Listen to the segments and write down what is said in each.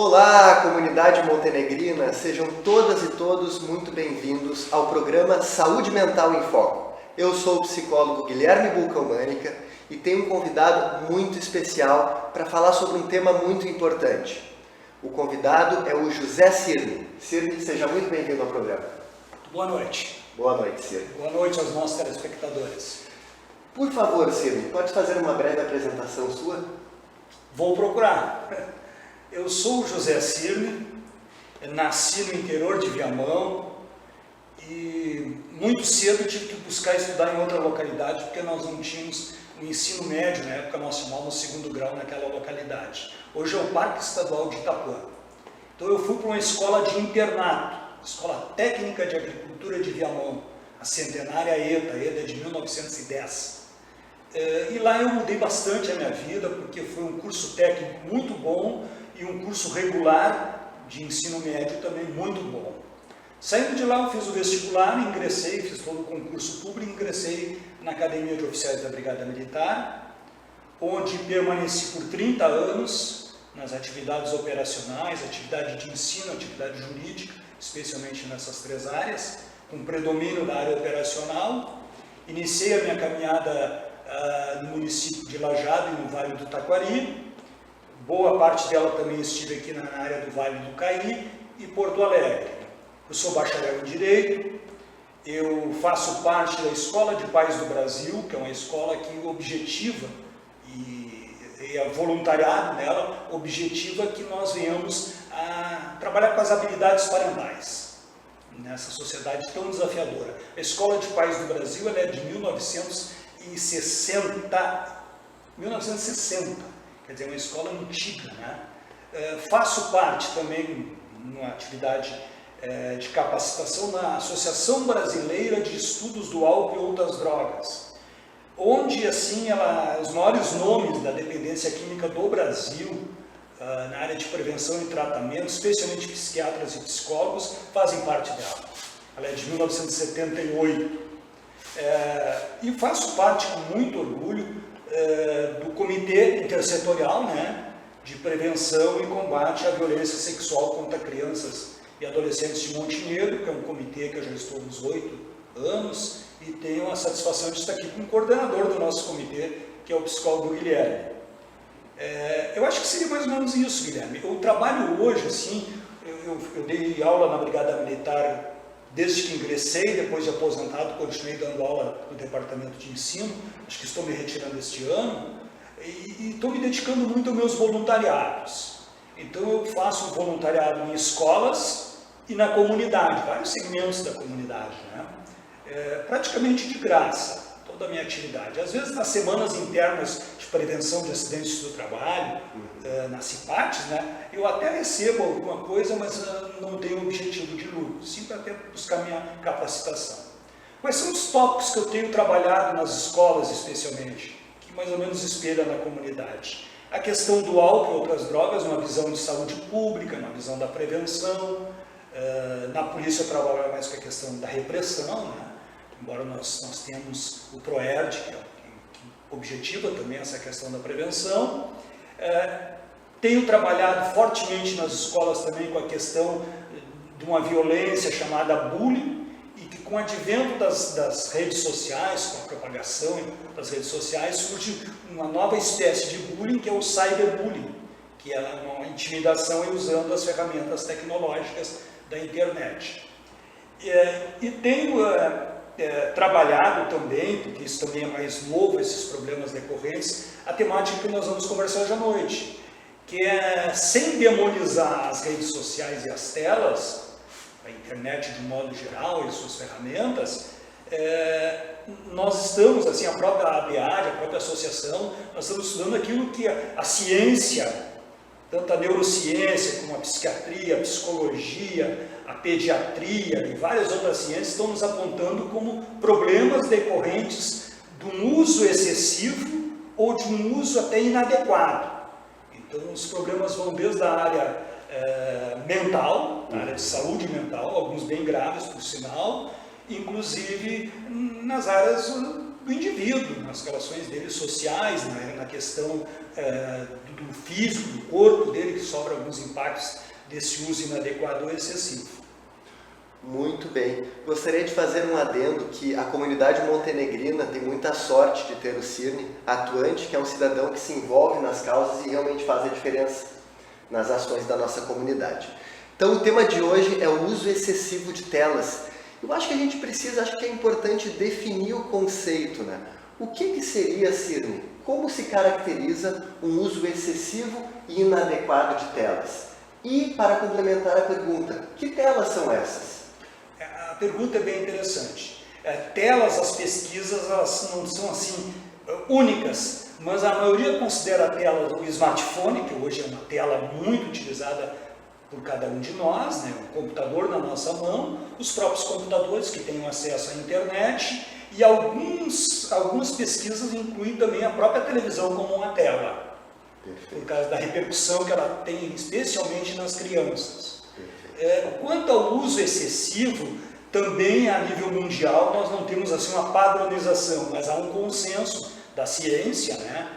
Olá, comunidade montenegrina, sejam todas e todos muito bem-vindos ao programa Saúde Mental em Foco. Eu sou o psicólogo Guilherme Bulcão-Mânica e tenho um convidado muito especial para falar sobre um tema muito importante. O convidado é o José Cirne. Cirne, seja muito bem-vindo ao programa. Boa noite. Boa noite, Cirne. Boa noite aos nossos telespectadores. Por favor, Cirne, pode fazer uma breve apresentação sua? Vou procurar. Eu sou o José Cirne, nasci no interior de Viamão e muito cedo tive que buscar estudar em outra localidade porque nós não tínhamos o ensino médio, na época nós chamávamos segundo grau naquela localidade. Hoje é o Parque Estadual de Itapuã. Então eu fui para uma escola de internato, Escola Técnica de Agricultura de Viamão, a centenária ETA, a ETA é de 1910. E lá eu mudei bastante a minha vida porque foi um curso técnico muito bom e um curso regular de ensino médio também muito bom. Saindo de lá eu fiz o vestibular, ingressei, fiz todo o concurso público, ingressei na Academia de Oficiais da Brigada Militar, onde permaneci por 30 anos nas atividades operacionais, atividade de ensino, atividade jurídica, especialmente nessas três áreas, com predomínio da área operacional. Iniciei a minha caminhada no município de Lajeado e no Vale do Taquari. Boa parte dela também estive aqui na área do Vale do Caí e Porto Alegre. Eu sou bacharel em Direito, eu faço parte da Escola de Pais do Brasil, que é uma escola que objetiva, e é voluntariado nela, objetiva que nós venhamos a trabalhar com as habilidades parentais, nessa sociedade tão desafiadora. A Escola de Pais do Brasil ela é de 1960. Quer dizer, é uma escola antiga, né? Faço parte também, numa atividade de capacitação, na Associação Brasileira de Estudos do Álcool e Outras Drogas, onde, assim, os maiores nomes da dependência química do Brasil, na área de prevenção e tratamento, especialmente psiquiatras e psicólogos, fazem parte dela. Ela é de 1978. E faço parte, com muito orgulho, do Comitê Intersetorial, né, de Prevenção e Combate à Violência Sexual contra Crianças e Adolescentes de Montenegro, que é um comitê que eu já estou há uns 8 anos, e tenho a satisfação de estar aqui com o coordenador do nosso comitê, que é o psicólogo Guilherme. Eu acho que seria mais ou menos isso, Guilherme. Eu trabalho hoje, assim, eu dei aula na Brigada Militar desde que ingressei, depois de aposentado, continuei dando aula no departamento de ensino, acho que estou me retirando este ano, e estou me dedicando muito aos meus voluntariados. Então eu faço um voluntariado em escolas e na comunidade, vários segmentos da comunidade, né? Praticamente de graça, toda a minha atividade. Às vezes nas semanas internas de prevenção de acidentes do trabalho, nas CIPATs, né, eu até recebo alguma coisa, mas não tenho objetivo de lucro, sempre até buscar minha capacitação. Quais são os tópicos que eu tenho trabalhado nas escolas, especialmente, que mais ou menos espelham na comunidade? A questão do álcool e outras drogas, uma visão de saúde pública, uma visão da prevenção. Na polícia eu trabalho mais com a questão da repressão, né? Embora nós tenhamos o PROERD, que objetiva também essa questão da prevenção. Tenho trabalhado fortemente nas escolas também com a questão de uma violência chamada bullying, e que com o advento das redes sociais, com a propagação das redes sociais, surge uma nova espécie de bullying, que é o cyberbullying, que é uma intimidação usando as ferramentas tecnológicas da internet. E tenho trabalhado também, porque isso também é mais novo, esses problemas decorrentes, a temática que nós vamos conversar hoje à noite, que é, sem demonizar as redes sociais e as telas, a internet de um modo geral e suas ferramentas, nós estamos, assim, a própria ABAD, a própria associação, nós estamos estudando aquilo que a ciência, tanto a neurociência como a psiquiatria, a psicologia, a pediatria e várias outras ciências estão nos apontando como problemas decorrentes de um uso excessivo ou de um uso até inadequado. Então, os problemas vão desde a área mental, a área de saúde mental, alguns bem graves, por sinal, inclusive nas áreas do indivíduo, nas relações dele sociais, na questão do físico, do corpo dele, que sofre alguns impactos desse uso inadequado ou excessivo. Muito bem. Gostaria de fazer um adendo que a comunidade montenegrina tem muita sorte de ter o Cirne atuante, que é um cidadão que se envolve nas causas e realmente faz a diferença nas ações da nossa comunidade. Então o tema de hoje é o uso excessivo de telas. Eu acho que a gente precisa, acho que é importante definir o conceito, né? O que seria, Cirne? Como se caracteriza um uso excessivo e inadequado de telas? E, para complementar a pergunta, que telas são essas? A pergunta é bem interessante. Telas, as pesquisas, elas não são assim únicas, mas a maioria considera a tela do smartphone, que hoje é uma tela muito utilizada por cada um de nós, né? O computador na nossa mão, os próprios computadores que têm acesso à internet, e algumas pesquisas incluem também a própria televisão como uma tela, por causa da repercussão que ela tem, especialmente nas crianças. Quanto ao uso excessivo, também a nível mundial nós não temos assim uma padronização, mas há um consenso da ciência, né?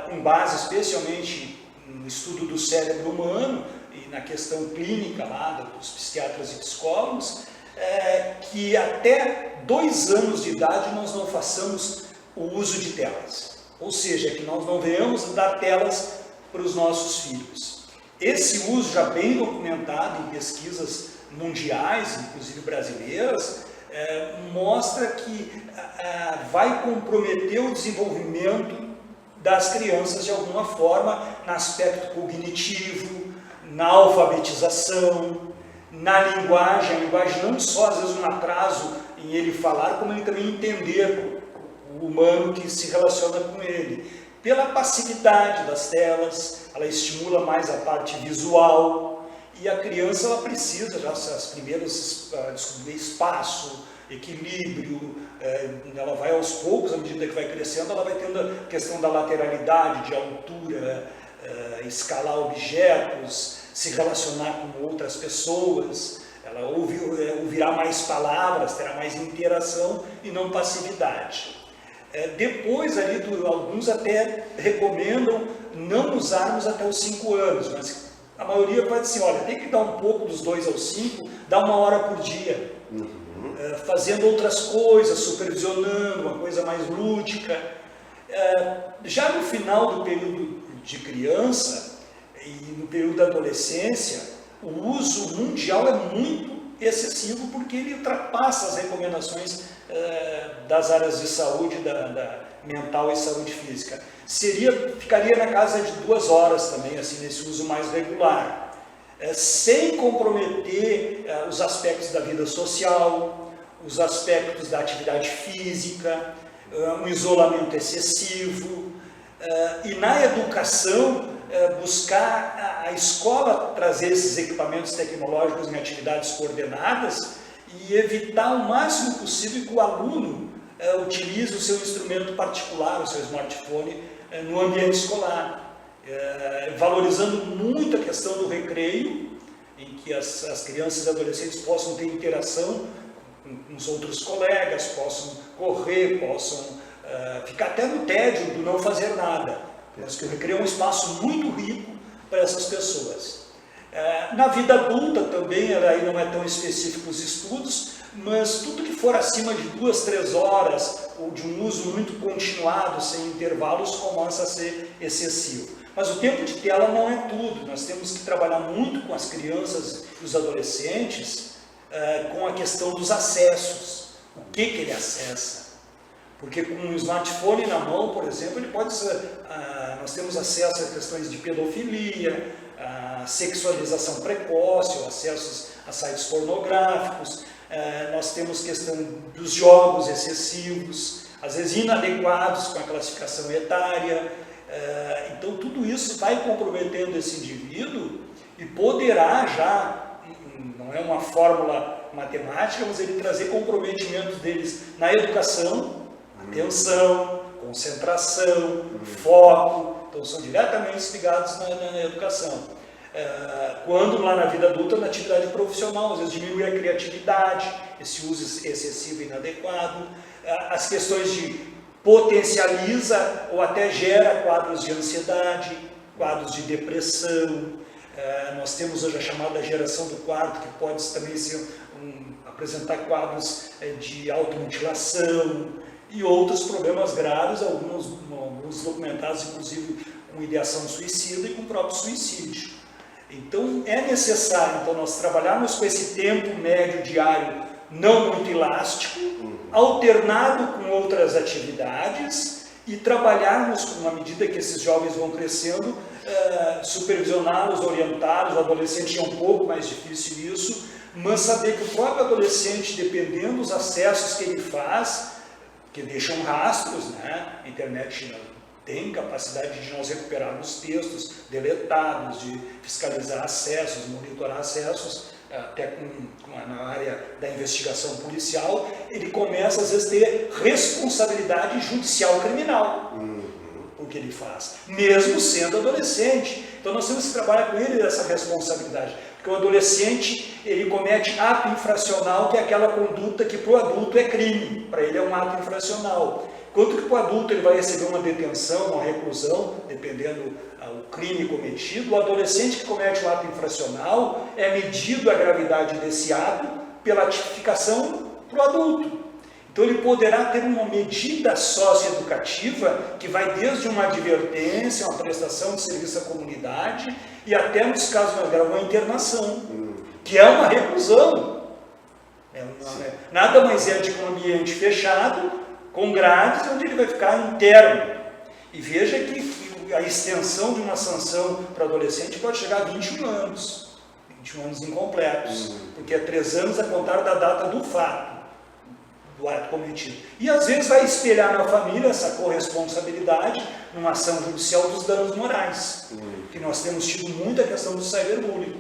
Com base especialmente no estudo do cérebro humano e na questão clínica lá dos psiquiatras e psicólogos, que até 2 anos de idade nós não façamos o uso de telas, ou seja, que nós não venhamos dar telas para os nossos filhos. Esse uso já bem documentado em pesquisas mundiais, inclusive brasileiras, mostra que vai comprometer o desenvolvimento das crianças de alguma forma, no aspecto cognitivo, na alfabetização, na linguagem, a linguagem não só às vezes um atraso em ele falar, como ele também entender o humano que se relaciona com ele. Pela passividade das telas, ela estimula mais a parte visual, e a criança ela precisa já as primeiras descobrir espaço, equilíbrio, ela vai aos poucos, à medida que vai crescendo, ela vai tendo a questão da lateralidade, de altura, escalar objetos, se relacionar com outras pessoas, ela ouvirá mais palavras, terá mais interação e não passividade. Depois ali, alguns até recomendam não usarmos até os 5 anos, mas a maioria vai dizer, olha, tem que dar um pouco dos 2 aos 5, dá 1 hora por dia, fazendo outras coisas, supervisionando, uma coisa mais lúdica. Já no final do período de criança e no período da adolescência, o uso mundial é muito excessivo porque ele ultrapassa as recomendações das áreas de saúde, da mental e saúde física. Ficaria na casa de 2 horas também, assim, nesse uso mais regular, sem comprometer os aspectos da vida social, os aspectos da atividade física, um isolamento excessivo, e na educação, buscar a escola trazer esses equipamentos tecnológicos em atividades coordenadas e evitar o máximo possível que o aluno utilize o seu instrumento particular, o seu smartphone, no ambiente escolar, valorizando muito a questão do recreio, em que as crianças e adolescentes possam ter interação com os outros colegas, possam correr, possam ficar até no tédio do não fazer nada. Mas que o recreio é um espaço muito rico para essas pessoas. Na vida adulta também, aí não é tão específico os estudos, mas tudo que for acima de 2, 3 horas, ou de um uso muito continuado, sem intervalos, começa a ser excessivo. Mas o tempo de tela não é tudo, nós temos que trabalhar muito com as crianças e os adolescentes, com a questão dos acessos, o que ele acessa. Porque com um smartphone na mão, por exemplo, ele pode ser, nós temos acesso a questões de pedofilia, a sexualização precoce, ou acessos a sites pornográficos, nós temos questão dos jogos excessivos, às vezes inadequados com a classificação etária. Então tudo isso vai comprometendo esse indivíduo e poderá já, não é uma fórmula matemática, mas ele trazer comprometimento deles na educação, atenção, concentração, foco, então são diretamente ligados na educação. Quando lá na vida adulta, na atividade profissional, às vezes diminui a criatividade, esse uso excessivo e inadequado, as questões de potencializa ou até gera quadros de ansiedade, quadros de depressão. Nós temos hoje a chamada geração do quarto, que pode também apresentar quadros de automutilação e outros problemas graves, alguns documentados inclusive com ideação suicida e com próprio suicídio. Então é necessário nós trabalharmos com esse tempo médio diário não muito elástico, alternado com outras atividades e trabalharmos, na medida que esses jovens vão crescendo, supervisioná-los, orientá-los. O adolescente é um pouco mais difícil isso, mas saber que o próprio adolescente, dependendo dos acessos que ele faz, que deixam rastros, né? A internet tem capacidade de nós recuperarmos textos deletados, de fiscalizar acessos, monitorar acessos, até na área da investigação policial, ele começa às vezes a ter responsabilidade judicial criminal por que ele faz, mesmo sendo adolescente. Então nós temos que trabalhar com ele essa responsabilidade, porque o adolescente ele comete ato infracional, que é aquela conduta que para o adulto é crime, para ele é um ato infracional. Enquanto que para o adulto ele vai receber uma detenção, uma reclusão, dependendo do crime cometido, o adolescente que comete um ato infracional é medido a gravidade desse ato pela tipificação para o adulto. Então ele poderá ter uma medida socioeducativa que vai desde uma advertência, uma prestação de serviço à comunidade e até, nos casos mais graves, uma internação, que é uma reclusão. Nada mais é de um ambiente fechado, com grades, onde ele vai ficar interno. E veja que a extensão de uma sanção para adolescente pode chegar a 21 anos. 21 anos incompletos, porque é 3 anos a contar da data do fato, do ato cometido. E às vezes vai espelhar na família essa corresponsabilidade numa ação judicial dos danos morais, que nós temos tido muita questão do cyberbullying.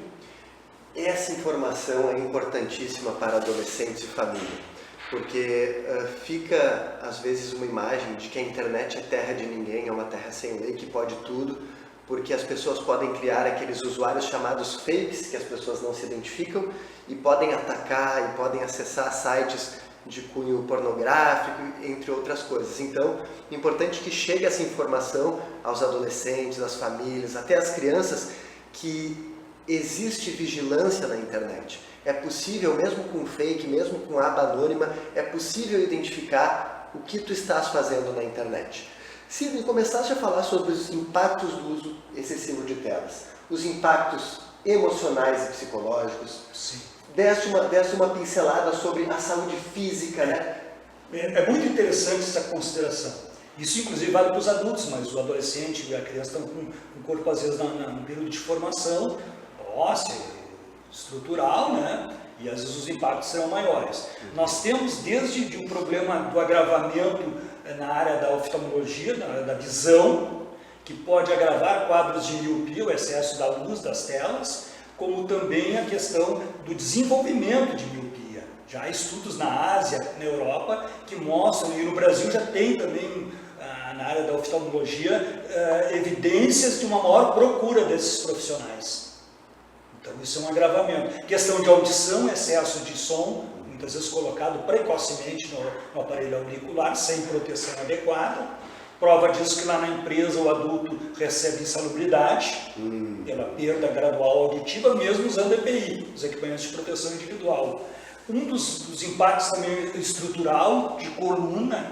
Essa informação é importantíssima para adolescentes e família. Porque fica, às vezes, uma imagem de que a internet é terra de ninguém, é uma terra sem lei, que pode tudo, porque as pessoas podem criar aqueles usuários chamados fakes, que as pessoas não se identificam, e podem atacar, e podem acessar sites de cunho pornográfico, entre outras coisas. Então, é importante que chegue essa informação aos adolescentes, às famílias, até às crianças, que existe vigilância na internet. É possível, mesmo com fake, mesmo com aba anônima, é possível identificar o que tu estás fazendo na internet. Sidney, começaste a falar sobre os impactos do uso excessivo de telas, os impactos emocionais e psicológicos. Sim. Deste uma pincelada sobre a saúde física, né? É muito interessante essa consideração. Isso, inclusive, vale para os adultos, mas o adolescente e a criança estão com o corpo, às vezes, num período de formação óssea, estrutural, né? E às vezes os impactos serão maiores. Nós temos desde um problema do agravamento na área da oftalmologia, na área da visão, que pode agravar quadros de miopia, o excesso da luz das telas, como também a questão do desenvolvimento de miopia. Já há estudos na Ásia, na Europa, que mostram, e no Brasil já tem também, na área da oftalmologia, evidências de uma maior procura desses profissionais. Então isso é um agravamento. Questão de audição, excesso de som, muitas vezes colocado precocemente no aparelho auricular, sem proteção adequada. Prova disso que lá na empresa o adulto recebe insalubridade pela perda gradual auditiva, mesmo usando EPI, os equipamentos de proteção individual. Um dos impactos também estrutural, de coluna,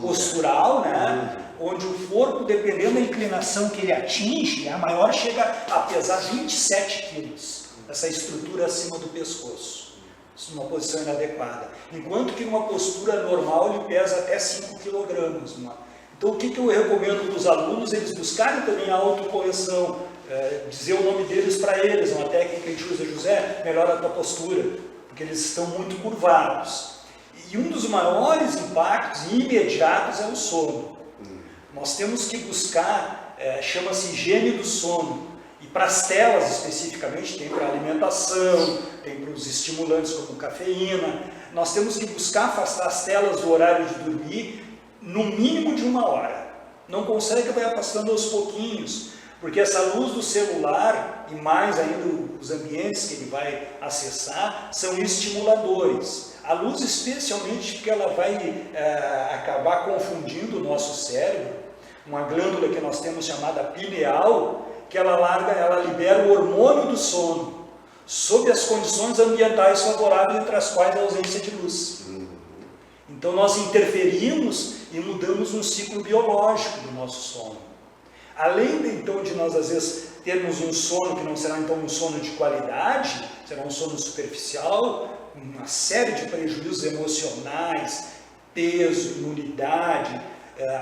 postural, né? Onde o corpo, dependendo da inclinação que ele atinge, a maior chega a pesar 27 quilos, essa estrutura acima do pescoço, numa posição inadequada. Enquanto que numa postura normal ele pesa até 5 quilogramas. Então o que eu recomendo para os alunos? Eles buscarem também a autocorreção, dizer o nome deles para eles, uma técnica que a gente usa, José, melhora a tua postura, porque eles estão muito curvados. E um dos maiores impactos imediatos é o sono. Nós temos que buscar, chama-se higiene do sono. E para as telas especificamente, tem para a alimentação, tem para os estimulantes como cafeína. Nós temos que buscar afastar as telas do horário de dormir no mínimo de 1 hora. Não consegue, vai afastando aos pouquinhos, porque essa luz do celular, e mais ainda os ambientes que ele vai acessar, são estimuladores. A luz, especialmente porque ela vai acabar confundindo o nosso cérebro, uma glândula que nós temos chamada pineal, que ela libera o hormônio do sono, sob as condições ambientais favoráveis, entre as quais a ausência de luz. Então nós interferimos e mudamos um ciclo biológico do nosso sono. Além então de nós às vezes termos um sono que não será então um sono de qualidade, será um sono superficial, uma série de prejuízos emocionais, peso, imunidade,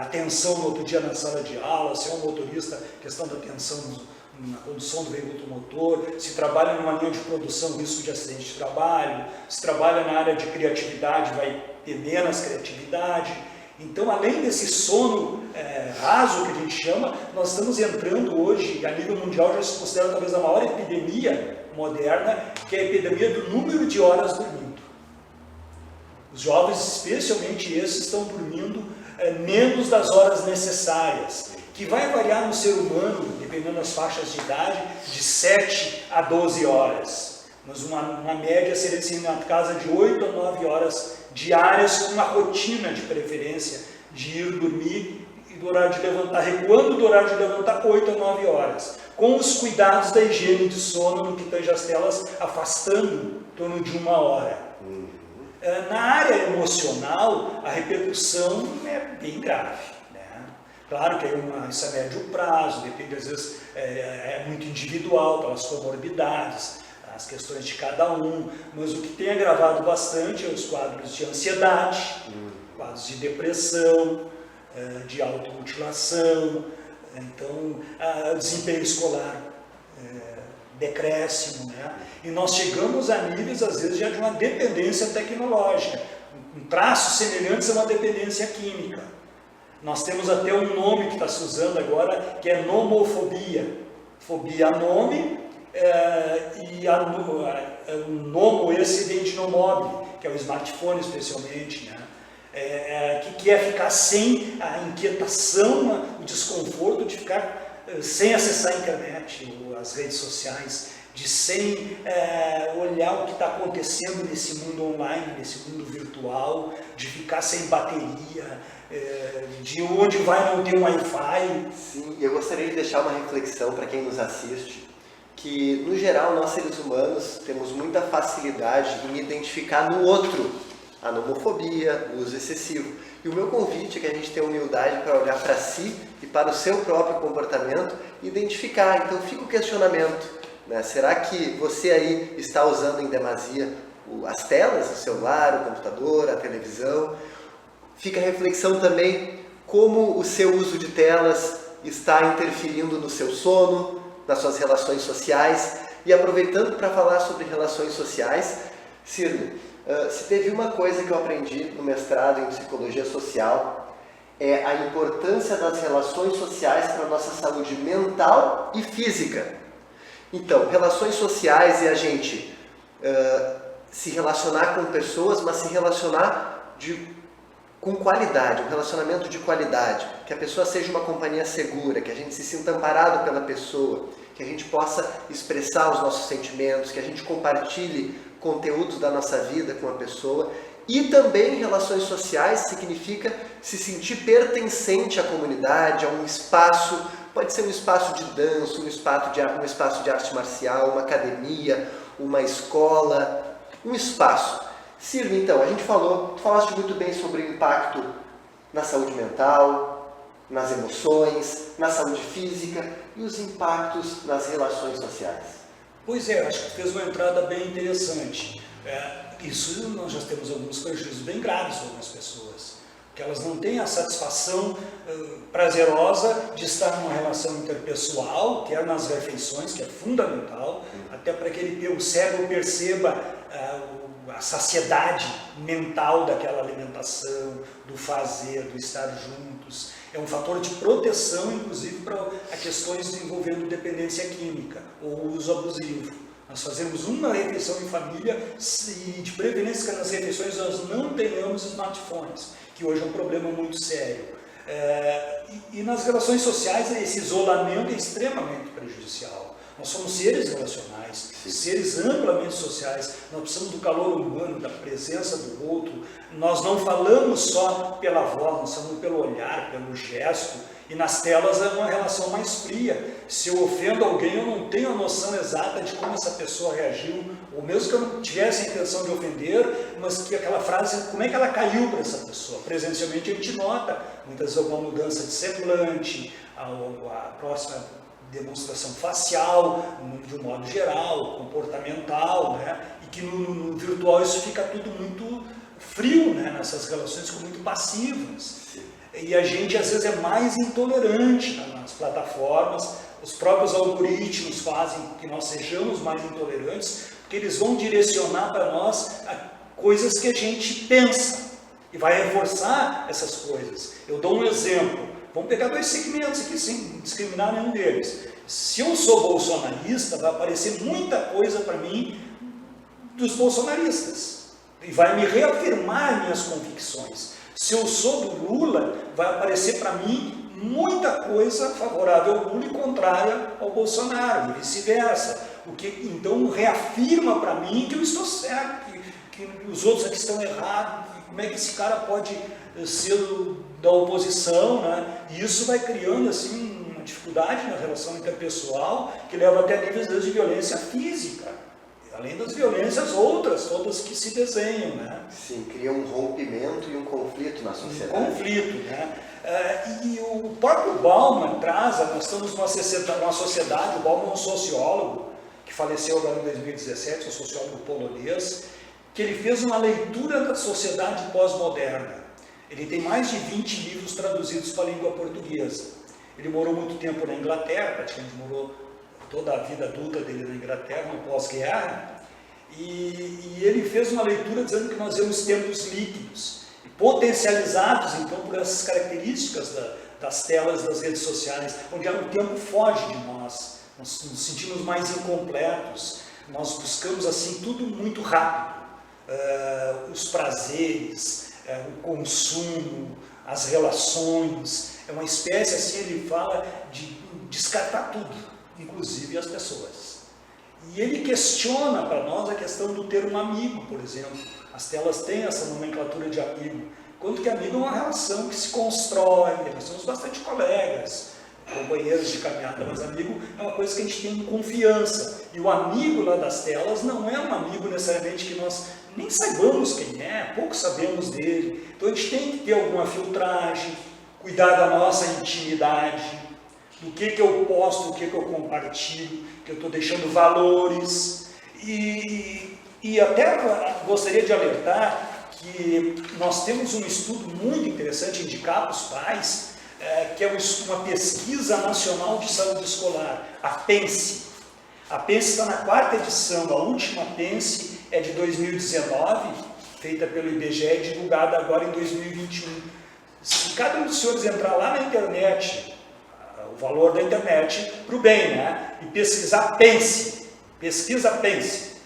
atenção no outro dia na sala de aula, se é um motorista, questão da atenção na condução do veículo automotor, se trabalha numa linha de produção, risco de acidente de trabalho, se trabalha na área de criatividade, vai ter menos criatividade. Então, além desse sono raso que a gente chama, nós estamos entrando hoje, a nível mundial já se considera talvez a maior epidemia moderna, que é a epidemia do número de horas dormindo. Os jovens, especialmente esses, estão dormindo menos das horas necessárias, que vai variar no ser humano, dependendo das faixas de idade, de 7 a 12 horas. Mas uma média seria assim, na casa de 8 a 9 horas diárias, com uma rotina de preferência de ir dormir e do horário de levantar, recuando do horário de levantar 8 a 9 horas, com os cuidados da higiene de sono, no que tange as telas, afastando em torno de 1 hora. Na área emocional, a repercussão é bem grave. Claro que isso é médio prazo, depende, às vezes, é muito individual, pelas comorbidades, as questões de cada um, mas o que tem agravado bastante é os quadros de ansiedade, quadros de depressão, de automutilação, então, desempenho escolar, decréscimo, né? E nós chegamos a níveis, às vezes, já de uma dependência tecnológica, um traço semelhante a uma dependência química. Nós temos até um nome que está se usando agora, que é nomofobia. Fobia a nome, o nomo esse vem de nomobile, que é o smartphone especialmente, né? Que é ficar sem a inquietação, o desconforto de ficar sem acessar a internet, ou as redes sociais, de sem olhar o que está acontecendo nesse mundo online, nesse mundo virtual, de ficar sem bateria, de onde vai não ter um Wi-Fi. Sim, eu gostaria de deixar uma reflexão para quem nos assiste, que no geral nós seres humanos temos muita facilidade em identificar no outro a nomofobia, o uso excessivo. E o meu convite é que a gente tenha humildade para olhar para si e para o seu próprio comportamento e identificar. Então fica o questionamento, né? Será que você aí está usando em demasia as telas, o celular, o computador, a televisão? Fica a reflexão também como o seu uso de telas está interferindo no seu sono, nas suas relações sociais. E aproveitando para falar sobre relações sociais, Cirne, se teve uma coisa que eu aprendi no mestrado em Psicologia Social, é a importância das relações sociais para a nossa saúde mental e física. Então, relações sociais é a gente se relacionar com pessoas, mas se relacionar com qualidade, um relacionamento de qualidade, que a pessoa seja uma companhia segura, que a gente se sinta amparado pela pessoa, que a gente possa expressar os nossos sentimentos, que a gente compartilhe conteúdos da nossa vida com a pessoa. E também relações sociais significa se sentir pertencente à comunidade, a um espaço, pode ser um espaço de dança, um espaço de arte marcial, uma academia, uma escola, um espaço. Cirne, então, a gente tu falaste muito bem sobre o impacto na saúde mental, nas emoções, na saúde física e os impactos nas relações sociais. Pois é, acho que fez uma entrada bem interessante. Isso nós já temos alguns prejuízos bem graves para algumas pessoas, que elas não têm a satisfação prazerosa de estar numa relação interpessoal, que é nas refeições, que é fundamental, até para que o cérebro perceba a saciedade mental daquela alimentação, do fazer, do estar juntos. É um fator de proteção, inclusive, para questões envolvendo dependência química ou uso abusivo. Nós fazemos uma refeição em família e, de preferência, que nas refeições nós não tenhamos smartphones, que hoje é um problema muito sério. E nas relações sociais, esse isolamento é extremamente prejudicial. Nós somos seres relacionais, seres amplamente sociais, nós precisamos do calor humano, da presença do outro. Nós não falamos só pela voz, nós falamos pelo olhar, pelo gesto. E nas telas é uma relação mais fria. Se eu ofendo alguém, eu não tenho a noção exata de como essa pessoa reagiu, ou mesmo que eu não tivesse a intenção de ofender, mas que aquela frase, como é que ela caiu para essa pessoa? Presencialmente a gente nota, muitas vezes alguma mudança de semblante, a próxima demonstração facial, de um modo geral, comportamental, né? E que no virtual isso fica tudo muito frio, né? Nessas relações ficam muito passivas. E a gente às vezes é mais intolerante nas plataformas, os próprios algoritmos fazem que nós sejamos mais intolerantes, porque eles vão direcionar para nós coisas que a gente pensa e vai reforçar essas coisas. Eu dou um exemplo, vamos pegar 2 segmentos aqui sem discriminar nenhum deles. Se eu sou bolsonarista, vai aparecer muita coisa para mim dos bolsonaristas e vai me reafirmar minhas convicções. Se eu sou do Lula, vai aparecer para mim muita coisa favorável ao Lula e contrária ao Bolsonaro, e vice-versa. O que então reafirma para mim que eu estou certo, que os outros aqui estão errados, como é que esse cara pode ser da oposição, né? E isso vai criando assim uma dificuldade na relação interpessoal que leva até níveis às vezes, de violência física. Além das violências outras, todas que se desenham, né? Sim, cria um rompimento e um conflito na sociedade. Um conflito, né? E o próprio Bauman traz, nós estamos numa sociedade, o Bauman é um sociólogo, que faleceu agora em 2017, um sociólogo polonês, que ele fez uma leitura da sociedade pós-moderna. Ele tem mais de 20 livros traduzidos para a língua portuguesa. Ele morou muito tempo na Inglaterra, praticamente morou toda a vida adulta dele na Inglaterra, no pós-guerra, e ele fez uma leitura dizendo que nós vemos tempos líquidos, e potencializados então por essas características das telas das redes sociais, onde o tempo foge de nós nos sentimos mais incompletos, nós buscamos assim tudo muito rápido, os prazeres, o consumo, as relações, é uma espécie assim, ele fala de descartar tudo, inclusive as pessoas. E ele questiona para nós a questão do termo amigo, por exemplo. As telas têm essa nomenclatura de amigo. Quanto que amigo é uma relação que se constrói, nós somos bastante colegas, companheiros de caminhada, mas amigo é uma coisa que a gente tem confiança. E o amigo lá das telas não é um amigo necessariamente que nós nem saibamos quem é, pouco sabemos dele. Então a gente tem que ter alguma filtragem, cuidar da nossa intimidade, do que eu posto, do que eu compartilho, que eu estou deixando valores. E até gostaria de alertar que nós temos um estudo muito interessante, indicar para os pais, que é uma pesquisa nacional de saúde escolar, a PENSE. A PENSE está na 4ª edição, a última PENSE é de 2019, feita pelo IBGE e divulgada agora em 2021. Se cada um dos senhores entrar lá na internet, o valor da internet para o bem, né? E pesquisar PENSE, pesquisa PENSE,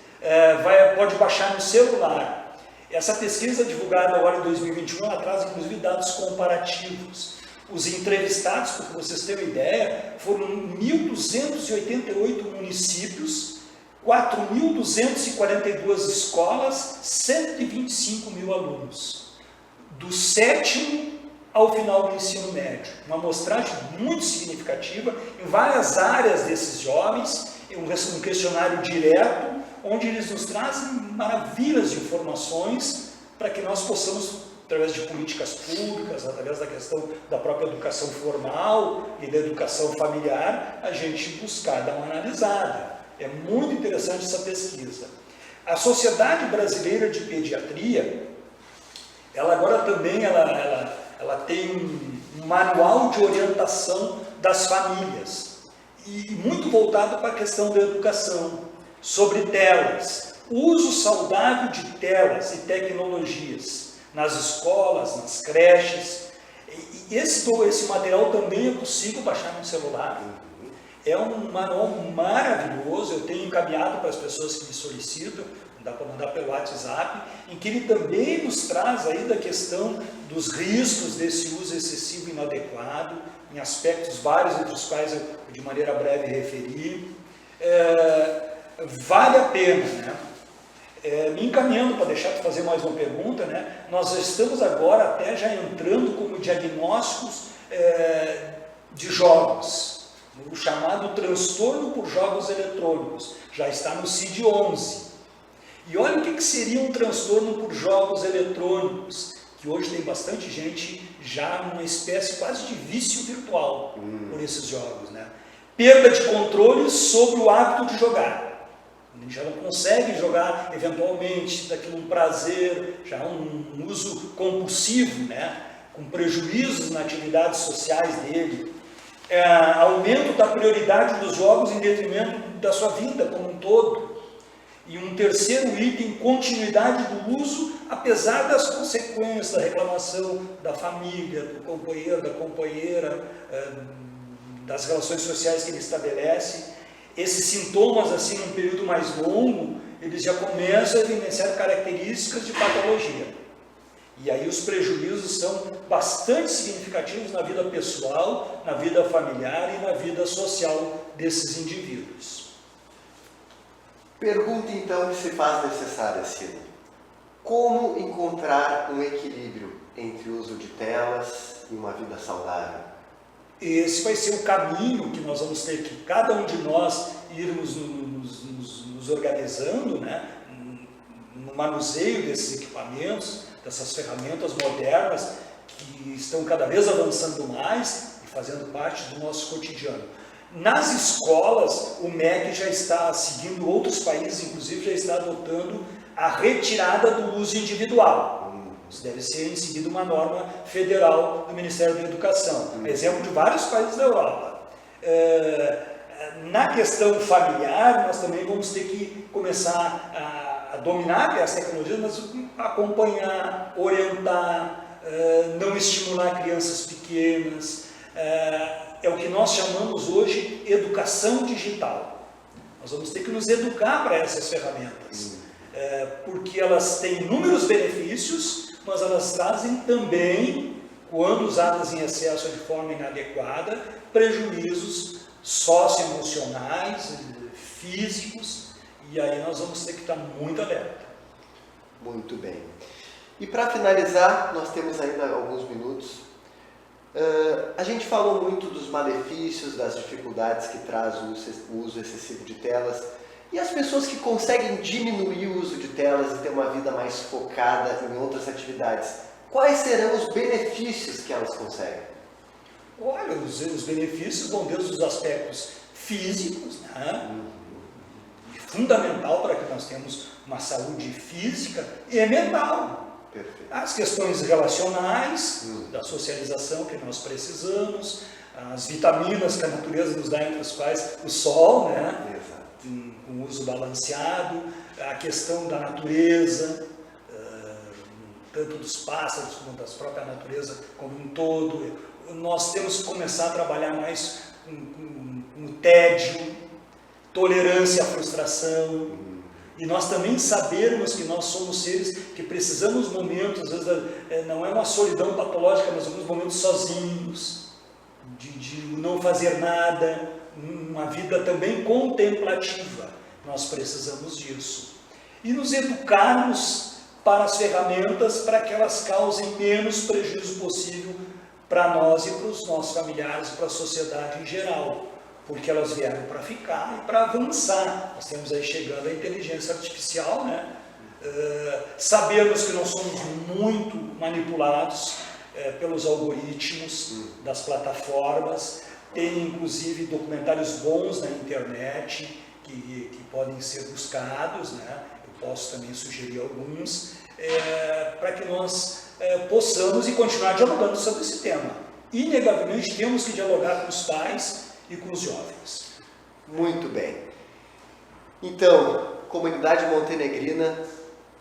pode baixar no celular. Essa pesquisa divulgada agora em 2021, ela traz inclusive dados comparativos. Os entrevistados, para que vocês tenham ideia, foram 1.288 municípios, 4.242 escolas, 125 mil alunos. Do 7º ao final do ensino médio. Uma amostragem muito significativa em várias áreas desses jovens, um questionário direto, onde eles nos trazem maravilhas de informações para que nós possamos, através de políticas públicas, através da questão da própria educação formal e da educação familiar, a gente buscar dar uma analisada. É muito interessante essa pesquisa. A Sociedade Brasileira de Pediatria, ela agora também ela tem um manual de orientação das famílias, e muito voltado para a questão da educação, sobre telas, uso saudável de telas e tecnologias nas escolas, nas creches. E esse material também é possível baixar no celular. É um manual maravilhoso, eu tenho encaminhado para as pessoas que me solicitam, dá para mandar pelo WhatsApp, em que ele também nos traz aí da questão dos riscos desse uso excessivo e inadequado, em aspectos vários, entre os quais eu de maneira breve referi. vale a pena, né? Me encaminhando para deixar de fazer mais uma pergunta, né? Nós estamos agora até já entrando como diagnósticos de jogos, o chamado transtorno por jogos eletrônicos, já está no CID-11. E olha o que seria um transtorno por jogos eletrônicos, que hoje tem bastante gente já numa espécie quase de vício virtual por esses jogos, né? Perda de controle sobre o hábito de jogar. A gente já não consegue jogar eventualmente daquilo um prazer, já um uso compulsivo, né? Com prejuízos nas atividades sociais dele. Aumento da prioridade dos jogos em detrimento da sua vida como um todo. E um terceiro item, continuidade do uso, apesar das consequências, da reclamação da família, do companheiro, da companheira, das relações sociais que ele estabelece. Esses sintomas, assim, num período mais longo, eles já começam a evidenciar características de patologia. E aí os prejuízos são bastante significativos na vida pessoal, na vida familiar e na vida social desses indivíduos. Pergunta então que se faz necessária, Ciro. Como encontrar um equilíbrio entre o uso de telas e uma vida saudável? Esse vai ser o caminho que nós vamos ter que, cada um de nós, irmos nos organizando, né, no manuseio desses equipamentos, dessas ferramentas modernas que estão cada vez avançando mais e fazendo parte do nosso cotidiano. Nas escolas, o MEC já está seguindo, outros países inclusive já está adotando a retirada do uso individual. Isso deve ser em seguida uma norma federal do Ministério da Educação, exemplo de vários países da Europa. Na questão familiar, nós também vamos ter que começar a dominar as tecnologias, mas acompanhar, orientar, não estimular crianças pequenas. É o que nós chamamos hoje educação digital. Nós vamos ter que nos educar para essas ferramentas, porque elas têm inúmeros benefícios, mas elas trazem também, quando usadas em excesso de forma inadequada, prejuízos socioemocionais, físicos, e aí nós vamos ter que estar muito alerta. Muito bem. E para finalizar, nós temos ainda alguns minutos. A gente falou muito dos malefícios, das dificuldades que traz o uso excessivo de telas. E as pessoas que conseguem diminuir o uso de telas e ter uma vida mais focada em outras atividades, quais serão os benefícios que elas conseguem? Olha, os benefícios vão desde os aspectos físicos, né? Fundamental para que nós tenhamos uma saúde física e mental. Perfeito. As questões relacionais, da socialização que nós precisamos, as vitaminas que a natureza nos dá, entre as quais o sol, né? Exato. Com uso balanceado, a questão da natureza, tanto dos pássaros como da própria natureza como um todo. Nós temos que começar a trabalhar mais com o tédio, tolerância à frustração, e nós também sabermos que nós somos seres que precisamos momentos, às vezes não é uma solidão patológica, mas alguns momentos sozinhos, de não fazer nada, uma vida também contemplativa. Nós precisamos disso. E nos educarmos para as ferramentas para que elas causem menos prejuízo possível para nós e para os nossos familiares e para a sociedade em geral, porque elas vieram para ficar e para avançar. Nós temos aí chegando a inteligência artificial, né? Sabermos que nós somos muito manipulados pelos algoritmos das plataformas. Tem inclusive documentários bons na internet que podem ser buscados, né? Eu posso também sugerir alguns, para que nós possamos e continuar dialogando sobre esse tema. Inegavelmente temos que dialogar com os pais e com os jovens. Muito bem. Então, comunidade montenegrina,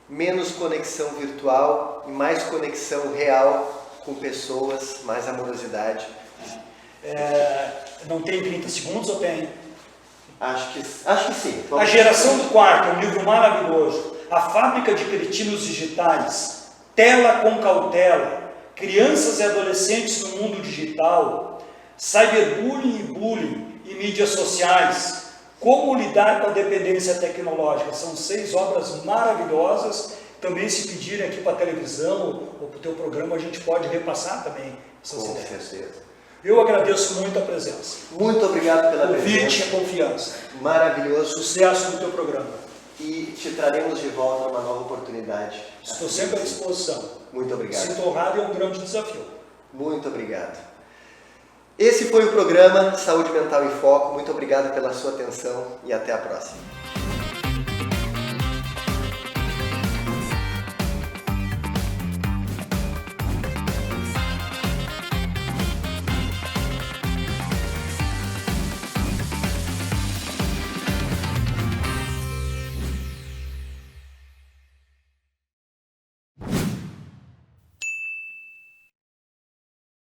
menos conexão virtual e mais conexão real com pessoas, mais amorosidade. Não tem 30 segundos ou tem? Acho que sim. A Geração do Quarto é um livro maravilhoso. A Fábrica de Cretinos Digitais, Tela com Cautela, Crianças e Adolescentes no Mundo Digital, Cyberbullying e Bullying e Mídias Sociais, Como lidar com a dependência tecnológica. São 6 obras maravilhosas. Também, se pedirem aqui para a televisão ou para o teu programa, a gente pode repassar também essas ideias. Com certeza. Eu agradeço muito a presença. Muito obrigado pela Convite presença. e confiança. Maravilhoso. Sucesso no teu programa. E te traremos de volta numa nova oportunidade. Estou sempre à disposição. Muito obrigado. Sinto honrado e é um grande desafio. Muito obrigado. Esse foi o programa Saúde Mental em Foco. Muito obrigado pela sua atenção e até a próxima.